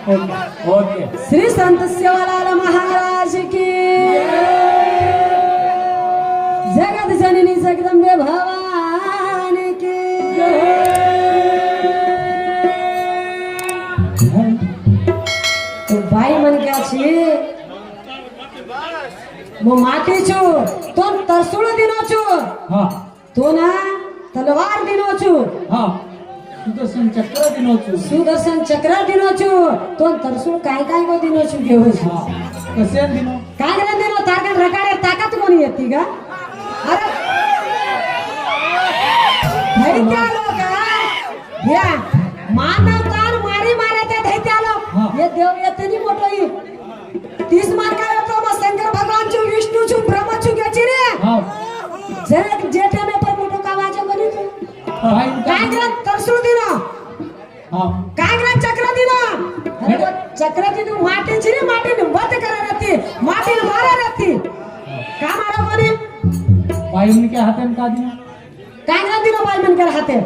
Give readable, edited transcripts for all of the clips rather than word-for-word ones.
okay okay Shri संत सेवालाल महाराज की जगत जननी जगदंबे भवानी की तो भाई मन क्या छी मो माटी छु तो तरसुळ दिनो छु हाँ तो ना तलवार दिनो छु हाँ सुदर्शन चक्र दिनो छु सुदर्शन चक्र दिनो छु तो तरसुळ काय काय को दिनो छु घेऊ छु हाँ कसे दिनो काय गरज दिनो ताकद रकाडे ताकद कोणी येती का अरे दैत्या लोक या मानवतार मारी मारे ते दैत्या लोक हे देव येते नि मोठो ही 30 मार्का येतो मग शंकर भगवान छु विष्णू छु ब्रह्मा छु घ्यायची रे हाँ जरा जेठे में पर मोठो कावाचे बनी तू भाई काय गरज तरसुळ दिनो हाँ काय गरज चक्र दिनो अरे चक्र दिनो माटी छि रे माटी ने वध करा रहती माटी ने मारा रहती का मारा कोणी भाई उनके हाथ में का दिनो काय गरज दिनो बाई मन कर हाते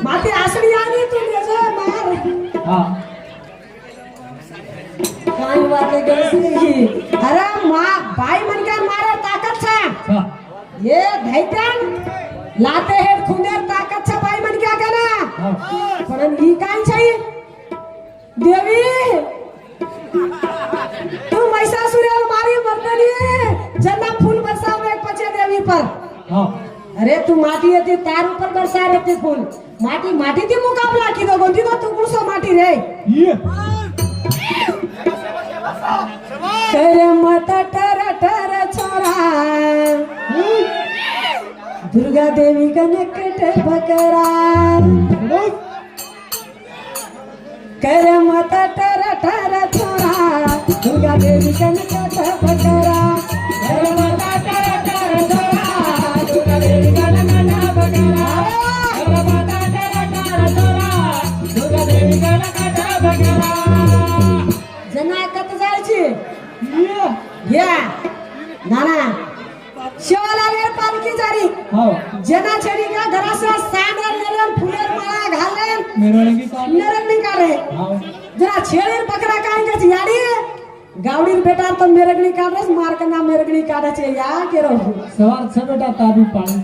माती आसड़ी आनी तू ले जा मार हाँ काय बात है गरज अरे मां बाई मन कर मारे ताकत छे हाँ ये दैत्यान लाते हैं खुंदेर ताकत छे बाई मन क्या कहना हाँ पण ही काय छै देवी तू महिषासुर मारी मर्दनी जना फूल बरसाओ एक पचे देवी पर हाँ अरे तू माटी येते तार ऊपर बरसा रहते फूल माटी माटी ती मुकाबला की दो गोंदी दो तू कुड़सो माटी रे ये कर मत टर टर छोरा दुर्गा देवी कनकट बकरा कर मत टर टर छोरा दुर्गा देवी कनकट बकरा कर मत टर टर छोरा दुर्गा देवी कनकट बकरा कर मत टर टर छोरा दुर्गा देवी कनकट बकरा जना कत जायची ये या नाना शिवालालेर पालकी जारी हाँ जना छडी का घरासा सांगर नेलन फुलेर माळा घालेन मेरे की का नरगणी काढे हाँ जरा छेडीर बकरा कांगेच याडी गावडीर बेटा तो मेरगणी काढस मारकना मेरगणी काढाचे या केरो सवार छ बेटा ताबी पानी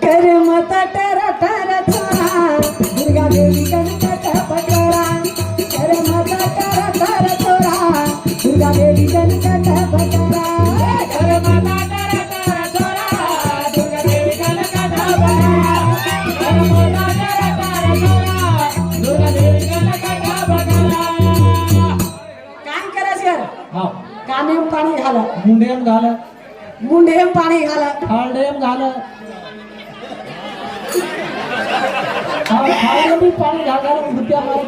कर मत टर टर छोरा दुर्गा देवी कनकट बकरा कर मत टर टर छोरा दुर्गा देवी कनकट बकरा कर मत टर टर छोरा दुर्गा देवी कनकट बकरा कर मत टर टर छोरा दुर्गा देवी कनकट बकरा काय करायचं हाँ कानेम पाणी घाल मुंडेम घाल मुंडेम पाणी घाल खालडेम घाल हाँ खालडे भी पानी घाल घाल भुतिया मार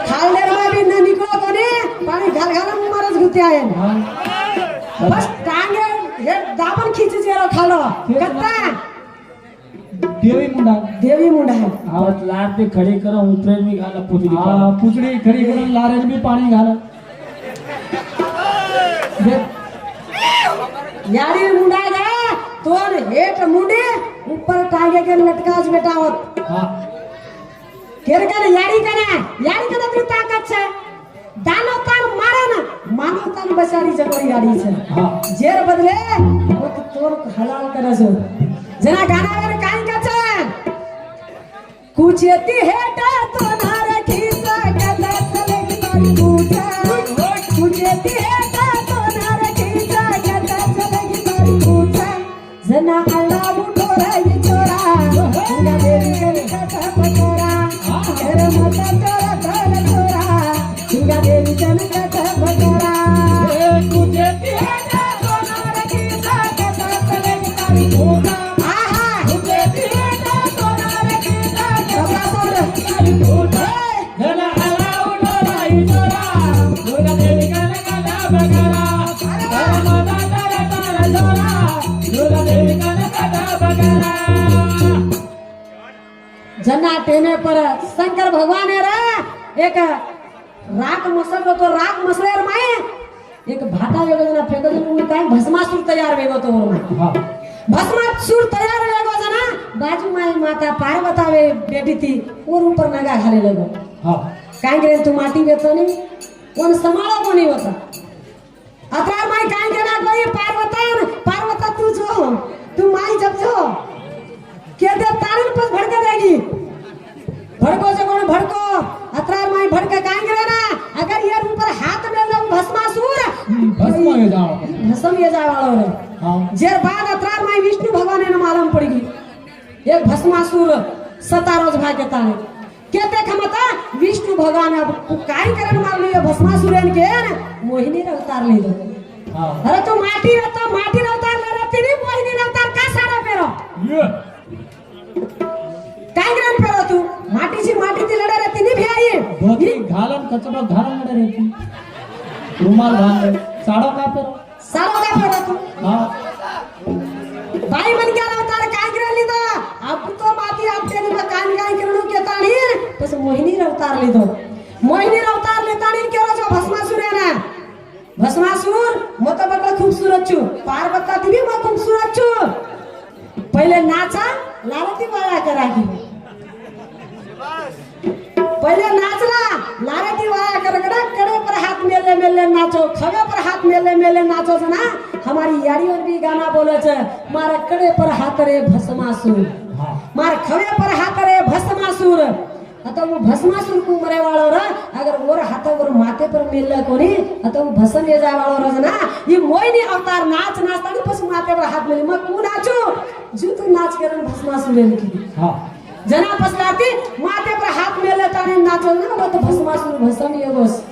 खालडेर में भी न निकलो कोणी पाणी घाल घाल मारच गुती आहे हाँ बस टांगे हे दाबन खींच जेरो खालो कत्ता देवी मुंडा देवी मुंडा है आवत लाट पे खड़ी करो उतरे भी घाला पुचड़ी हाँ पुचड़ी खड़ी करो लारे भी पानी घाला यारी मुंडा है तोर हेट मुंडे ऊपर टांगे के लटकाज बेटावत हाँ केर कने यारी कने तू ताकत छे दानो तान मारे ना मानो तान बसारी जगोरी यारी छे हाँ जेर बदले वो तो तोर हलाल करस जना गाना वर काई का छे कुछ येती हेट तो नारे खीसा कदा चले की तारी पूछा कुछ येती हेट तो नारे खीसा कदा चले की तारी पूछा जना अल्लाह उठो रे छोरा दुर्गा देवी कनकट बकरा कर मत तोरा तोरा छोरा दुर्गा देवी कनकट बकरा कुछ येती हेट तो नारे खीसा कदा चले की तारी पूछा आहा कुछ येती हेट तो नारे खीसा कदा चले की तारी पूछा जना अल्लाह उठो रे छोरा दुर्गा देवी कनकट बकरा कर मत तोरा तोरा छोरा दुर्गा देवी कनकट बकरा जना टेने पर शंकर भगवान है रे एक राख मसल तो राख मसलेर माए एक भाटा वेगो जना फेको जना काय भस्मासुर तयार वेगो तो हाँ भस्मासुर तयार वेगो जना बाजू माई माता पार्वतावे बेटी थी और ऊपर नगा घाले लगो हाँ काय करे तू माटी बेतो नहीं कोण समाळो कोणी होता अत्रार माई काय केला गई पार्वता तू जो तू माई जब जो के दे तारन पर भड़का देगी भड़को जो कोण भड़को अत्रार माई भड़का काय करे ना अगर ये ऊपर हाथ में लग भस्मासुर भस्म ये जाओ भस्म ये जाए वालो रे हाँ जेर बाद अत्रार माई विष्णु भगवान ने मालूम पड़गी एक भस्मासुर 17 रोज भागे ताने कहते खमता विष्णु भगवान अब काय करन मार लियो भस्मासुरन के मोहिनी रे उतार ले दो हाँ अरे तो माटी रे उतार ले रे तेरी मोहिनी रे उतार का सारा पेरो ये काय करन पेरो तू माटी ती लड़े रे तिनी भी आई धोती घालन कचरा घालन लड़े रहती रुमाल बांध साड़ो का पर सारो का पेरो तू हाँ बाई मन क्या उतार काय करन ली दो अब तो माटी आप तेरी में कान काय करनु के ताणी बस मोहिनी रे उतार ली दो मोहिनी रे उतार ले ताणी केरो जो भस्मासुर है ना भस्मासुर मत बकला खूबसूरत छु पार्वती ती भी मैं खूबसूरत छु पहले नाचा लालती वाला करा की पहले नाचला लालती वाला कर कड़े पर हाथ मेले नाचो खवे पर हाथ मेले नाचो से ना हमारी यारी और भी गाना बोले छे मारा कड़े पर हाथ रे भस्मासुर मार खवे पर हाथ रे भस्मासुर अतः वो भस्मासुर को मरे वालो रे अगर वो हाथ और माथे पर मेल कोनी अतः वो भस्म ले जाए वालो रे ना ये मोहिनी अवतार नाच तानी पस माथे पर हाथ मेले मैं को नाचो जो तू नाच करन भस्मासुर की हाँ जना पसलाती माथे पर हाथ मेले तानी नाचो ना वो तो भस्मासुर भस्म ये बस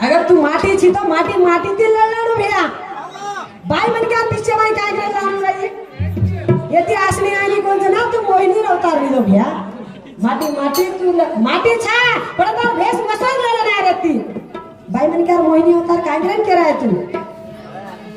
अगर तू माटी छी तो माटी ती ले लेनो भैया बाई मन के पीछे भाई काय करे लानो रही यदि असली आईनी कोन जना तू मोहिनी रे उतार ली दो भैया माटी तू माटी छा पर तो भेष मसल ले लेना रहती भाई मन क्या मोहिनी उतार काय करे रहा है तू